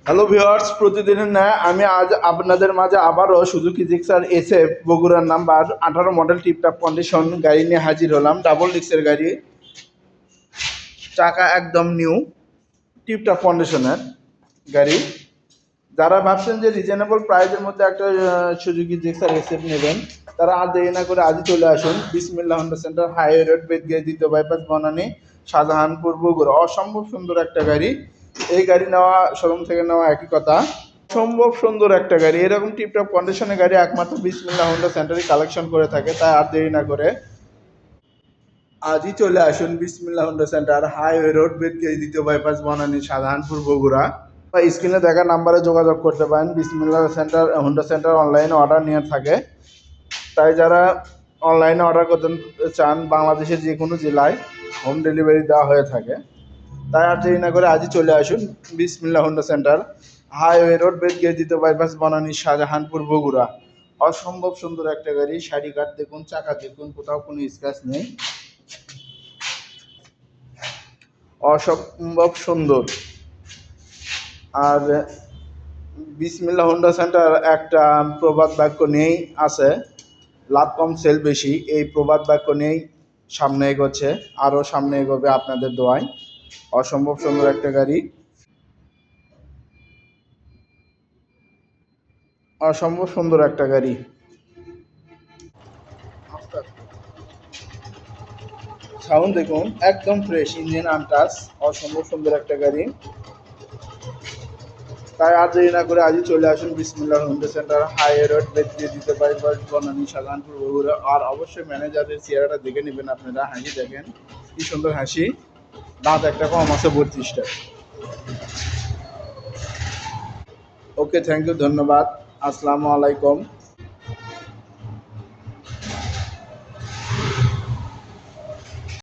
Hello viewers, প্রতিদিনের ন্যায় আমি আজ আপনাদের মাঝে আবারও সুজুকি জিক্সার এসএফ বগুড়ার নাম্বার 18 মডেল টিপটপ কন্ডিশন গাড়ি নিয়ে হাজির হলাম। ডাবল ডিক্সের গাড়ি, চাকা একদম নিউ, টিপটপ কন্ডিশনের গাড়ি। যারা ভাবছেন যে রিজনেবল প্রাইসের মধ্যে একটা সুজুকি জিক্সার এসএফ নেবেন, তারা আর দেরি না করে আজই চলে আসুন বিসমিল্লাহ হোন্ডা সেন্টার, হাইওয়ে রোড, বেদগিয়া দ্বিতীয় বাইপাস, বনানী, শাহজাহানপুর, বগুড়া। অসম্ভব সুন্দর একটা গাড়ি। এই গাড়ি নেওয়া শোরুম থেকে নেওয়া একই কথা। অসম্ভব সুন্দর একটা গাড়ি, এরকম টিপটপ কন্ডিশনের গাড়ি একমাত্র বিসমিল্লাহ হোন্ডা সেন্টারই কালেকশন করে থাকে। তাই আর দেরি না করে আজই চলে আসুন বিসমিল্লাহ হোন্ডা সেন্টার, হাইওয়ে রোড, বেদগিয়া দ্বিতীয় বাইপাস, বনানী, শাহজাহানপুর, বগুড়া। স্ক্রিনে দেখা নাম্বারে যোগাযোগ করতে পারেন। বিসমিল্লাহ সেন্টার হোন্ডা সেন্টার অনলাইনে অর্ডার নিয়ে থাকে। তাই যারা অনলাইনে অর্ডার করতে চান, বাংলাদেশের যে কোনো জেলায় হোম ডেলিভারি দেওয়া হয়ে থাকে। তাই আর দেরি না করে আজই চলে আসুন বিসমিল্লাহ হোন্ডা সেন্টার, হাইওয়ে রোড, বেদগিয়া দ্বিতীয় বাইপাস, বনানী, শাহজাহানপুর, বগুড়া। অসম্ভব সুন্দর একটা গাড়ি। শাড়ি কাঠ দেখুন, চাকা দেখুন, কোথাও কোনো স্ক্র্যাচ নেই। অসম্ভব সুন্দর। আর বিসমিল্লাহ হোন্ডা সেন্টার একটা প্রবাদ বাক্য নেই আছে, লাভ কম সেল বেশি। এই প্রবাদ বাক্য নেই সামনে এগোচ্ছে, আরও সামনে এগোবে আপনাদের দোয়ায়। অসম্ভব সুন্দর একটা গাড়ি, অসম্ভব সুন্দর একটা গাড়ি। সাউন্ড দেখুন, একদম ফ্রেশ, ইঞ্জিন আনটাচ। অসম্ভব সুন্দর একটা গাড়ি। তাই আর দেরি না করে আজই চলে আসুন বিসমিল্লাহ হোন্ডা সেন্টার, হাইওয়ে রোড, বেদগিয়া দিতে পারি, বনানী, শাহজাহানপুর, বগুড়া। আর অবশ্যই ম্যানেজারের চেহারাটা দেখে নেবেন আপনারা। হাসি দেখেন, কি সুন্দর হাসি। দাঁত একটা কম আছে 32টা। ওকে, থ্যাংক ইউ, ধন্যবাদ। আসসালামু আলাইকুম।